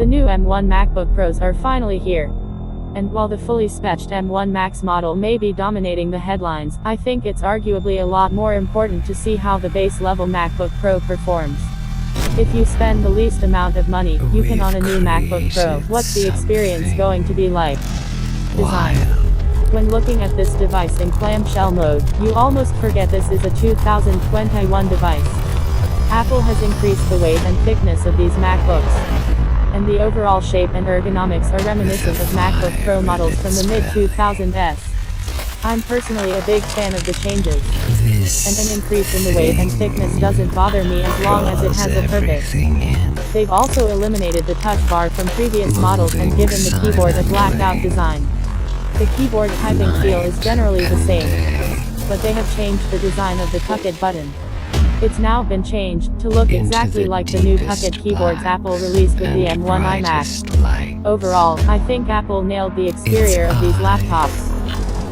The new M1 MacBook Pros are finally here. And while the fully spec'd M1 Max model may be dominating the headlines, I think it's arguably a lot more important to see how the base-level MacBook Pro performs. If you spend the least amount of money, you can on a new MacBook Pro. What's the experience going to be like? Design. When looking at this device in clamshell mode, you almost forget this is a 2021 device. Apple has increased the weight and thickness of these MacBooks. And the overall shape and ergonomics are reminiscent of MacBook Pro models from the mid-2000s. I'm personally a big fan of the changes. And an increase in the weight and thickness doesn't bother me as long as it has a purpose. They've also eliminated the touch bar from previous models and given the keyboard a blacked-out design. The keyboard typing feel is generally the same, but they have changed the design of the Tuck-It button. It's now been changed to look exactly like the new Tuck-It keyboards Apple released with the M1 iMac. Overall, I think Apple nailed the exterior of these laptops.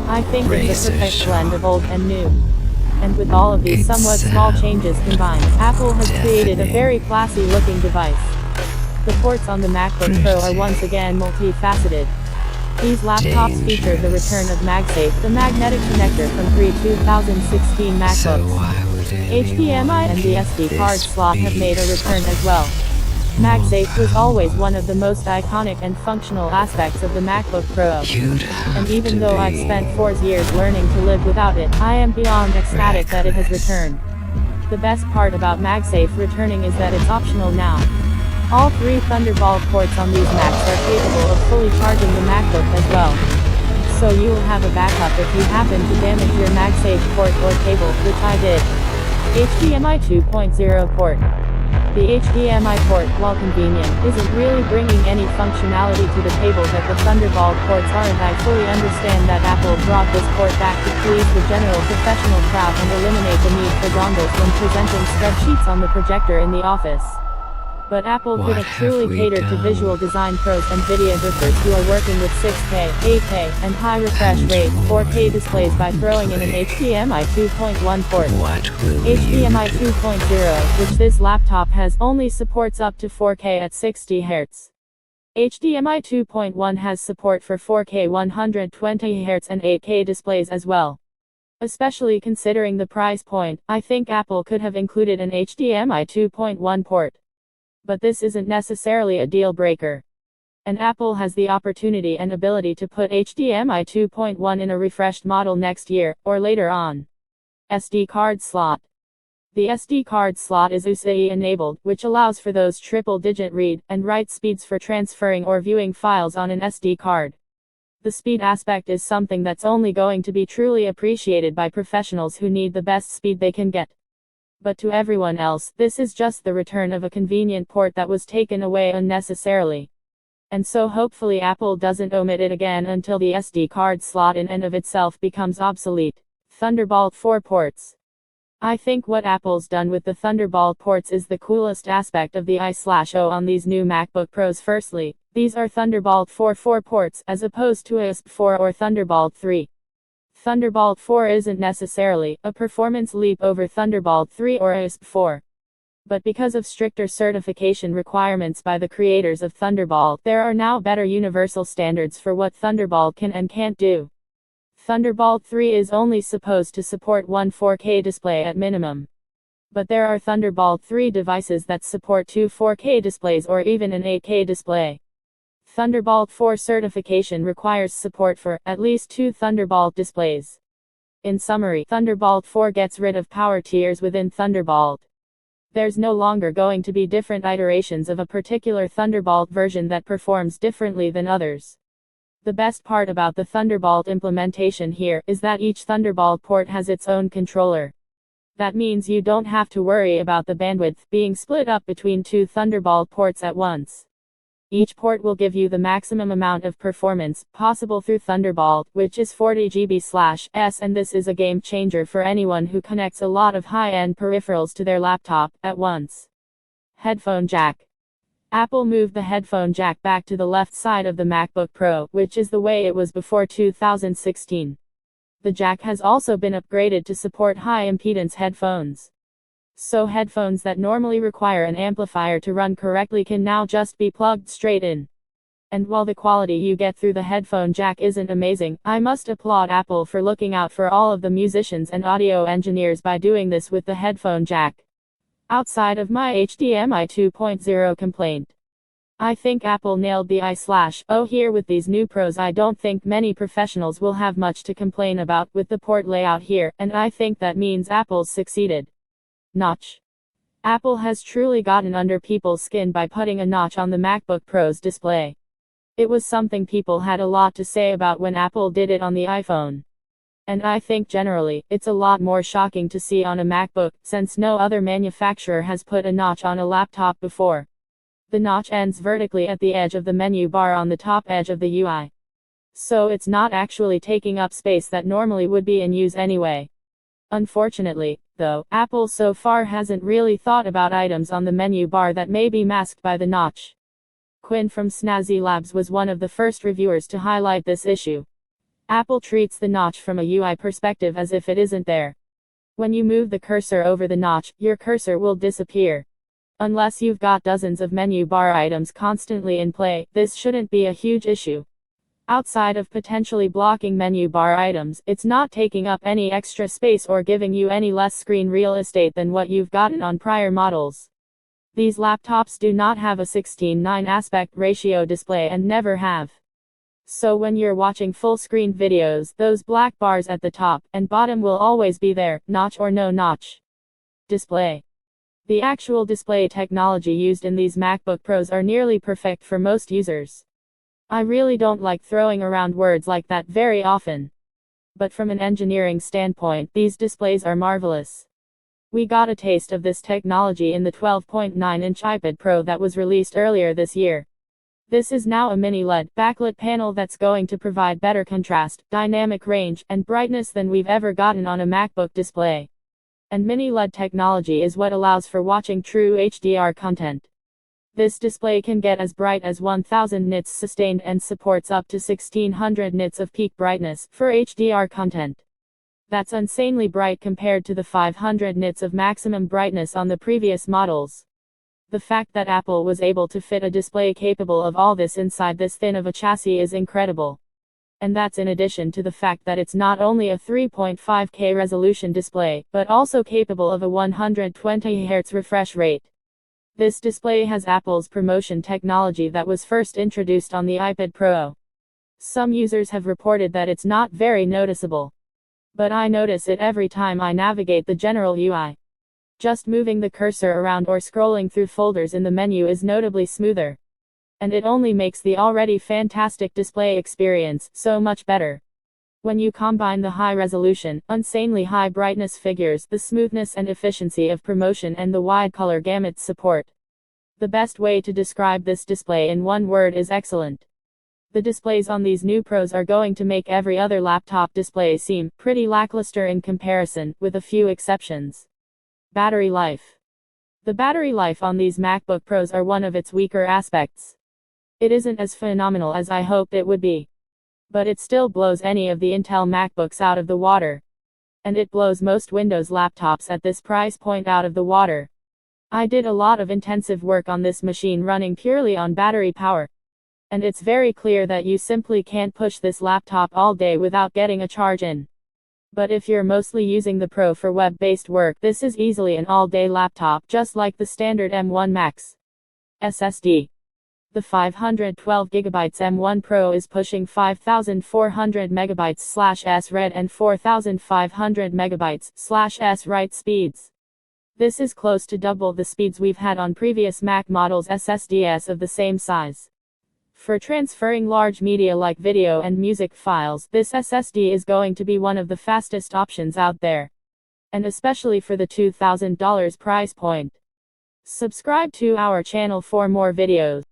I think it's a perfect blend of old and new. And with all of these somewhat small changes combined, Apple has created a very classy looking device. The ports on the MacBook Pro are once again multifaceted. These laptops feature the return of MagSafe, the magnetic connector from pre-2016 MacBooks. HDMI and the SD card slot have made a return as well. MagSafe was always one of the most iconic and functional aspects of the MacBook Pro. And even though I've spent 4 years learning to live without it, I am beyond ecstatic that it has returned. The best part about MagSafe returning is that it's optional now. All 3 Thunderbolt ports on these Macs are capable of fully charging the MacBook as well. So you will have a backup if you happen to damage your MagSafe port or cable, which I did. HDMI 2.0 port. The HDMI port, while convenient, isn't really bringing any functionality to the table that the Thunderbolt ports aren't. I fully understand that Apple brought this port back to please the general professional crowd and eliminate the need for dongles when presenting spreadsheets on the projector in the office. But Apple could have truly catered to visual design pros and videographers who are working with 6K, 8K, and high refresh rate 4K displays by throwing in an HDMI 2.1 port. HDMI 2.0, which this laptop has, only supports up to 4K at 60 Hz. HDMI 2.1 has support for 4K 120 Hz and 8K displays as well. Especially considering the price point, I think Apple could have included an HDMI 2.1 port. But this isn't necessarily a deal breaker. And Apple has the opportunity and ability to put HDMI 2.1 in a refreshed model next year, or later on. SD card slot. The SD card slot is USAI enabled, which allows for those triple-digit read and write speeds for transferring or viewing files on an SD card. The speed aspect is something that's only going to be truly appreciated by professionals who need the best speed they can get. But to everyone else, this is just the return of a convenient port that was taken away unnecessarily. And so hopefully Apple doesn't omit it again until the SD card slot in and of itself becomes obsolete. Thunderbolt 4 ports. I think what Apple's done with the Thunderbolt ports is the coolest aspect of the I/O on these new MacBook Pros. Firstly, these are Thunderbolt 4 ports, as opposed to USB4 or Thunderbolt 3. Thunderbolt 4 isn't necessarily a performance leap over Thunderbolt 3 or USB4. But because of stricter certification requirements by the creators of Thunderbolt, there are now better universal standards for what Thunderbolt can and can't do. Thunderbolt 3 is only supposed to support one 4K display at minimum. But there are Thunderbolt 3 devices that support 2 4K displays or even an 8K display. Thunderbolt 4 certification requires support for at least 2 Thunderbolt displays. In summary, Thunderbolt 4 gets rid of power tiers within Thunderbolt. There's no longer going to be different iterations of a particular Thunderbolt version that performs differently than others. The best part about the Thunderbolt implementation here is that each Thunderbolt port has its own controller. That means you don't have to worry about the bandwidth being split up between 2 Thunderbolt ports at once. Each port will give you the maximum amount of performance possible through Thunderbolt, which is 40 GB/s, and this is a game changer for anyone who connects a lot of high-end peripherals to their laptop at once. Headphone jack. Apple moved the headphone jack back to the left side of the MacBook Pro, which is the way it was before 2016. The jack has also been upgraded to support high-impedance headphones. So headphones that normally require an amplifier to run correctly can now just be plugged straight in. And while the quality you get through the headphone jack isn't amazing, I must applaud Apple for looking out for all of the musicians and audio engineers by doing this with the headphone jack. Outside of my HDMI 2.0 complaint, I think Apple nailed the I/O here with these new pros. I don't think many professionals will have much to complain about with the port layout here, and I think that means Apple's succeeded. Notch. Apple has truly gotten under people's skin by putting a notch on the MacBook Pro's display. It was something people had a lot to say about when Apple did it on the iPhone. And I think generally, it's a lot more shocking to see on a MacBook, since no other manufacturer has put a notch on a laptop before. The notch ends vertically at the edge of the menu bar on the top edge of the UI. So it's not actually taking up space that normally would be in use anyway. Unfortunately, though, Apple so far hasn't really thought about items on the menu bar that may be masked by the notch. Quinn from Snazzy Labs was one of the first reviewers to highlight this issue. Apple treats the notch from a UI perspective as if it isn't there. When you move the cursor over the notch, your cursor will disappear. Unless you've got dozens of menu bar items constantly in play, this shouldn't be a huge issue. Outside of potentially blocking menu bar items, it's not taking up any extra space or giving you any less screen real estate than what you've gotten on prior models. These laptops do not have a 16:9 aspect ratio display and never have. So when you're watching full-screen videos, those black bars at the top and bottom will always be there, notch or no notch. Display. The actual display technology used in these MacBook Pros are nearly perfect for most users. I really don't like throwing around words like that very often. But from an engineering standpoint, these displays are marvelous. We got a taste of this technology in the 12.9-inch iPad Pro that was released earlier this year. This is now a mini LED backlit panel that's going to provide better contrast, dynamic range, and brightness than we've ever gotten on a MacBook display. And mini LED technology is what allows for watching true HDR content. This display can get as bright as 1000 nits sustained and supports up to 1600 nits of peak brightness for HDR content. That's insanely bright compared to the 500 nits of maximum brightness on the previous models. The fact that Apple was able to fit a display capable of all this inside this thin of a chassis is incredible. And that's in addition to the fact that it's not only a 3.5K resolution display, but also capable of a 120Hz refresh rate. This display has Apple's promotion technology that was first introduced on the iPad Pro. Some users have reported that it's not very noticeable. But I notice it every time I navigate the general UI. Just moving the cursor around or scrolling through folders in the menu is notably smoother. And it only makes the already fantastic display experience so much better. When you combine the high resolution, insanely high brightness figures, the smoothness and efficiency of promotion, and the wide color gamut support. The best way to describe this display in one word is excellent. The displays on these new Pros are going to make every other laptop display seem pretty lackluster in comparison, with a few exceptions. Battery life. The battery life on these MacBook Pros are one of its weaker aspects. It isn't as phenomenal as I hoped it would be. But it still blows any of the Intel MacBooks out of the water. And it blows most Windows laptops at this price point out of the water. I did a lot of intensive work on this machine running purely on battery power. And it's very clear that you simply can't push this laptop all day without getting a charge in. But if you're mostly using the Pro for web-based work, this is easily an all-day laptop, just like the standard M1 Max SSD. The 512GB M1 Pro is pushing 5400 MB/s-read and 4500 MB/s-write speeds. This is close to double the speeds we've had on previous Mac models SSDs of the same size. For transferring large media like video and music files, this SSD is going to be one of the fastest options out there. And especially for the $2000 price point. Subscribe to our channel for more videos.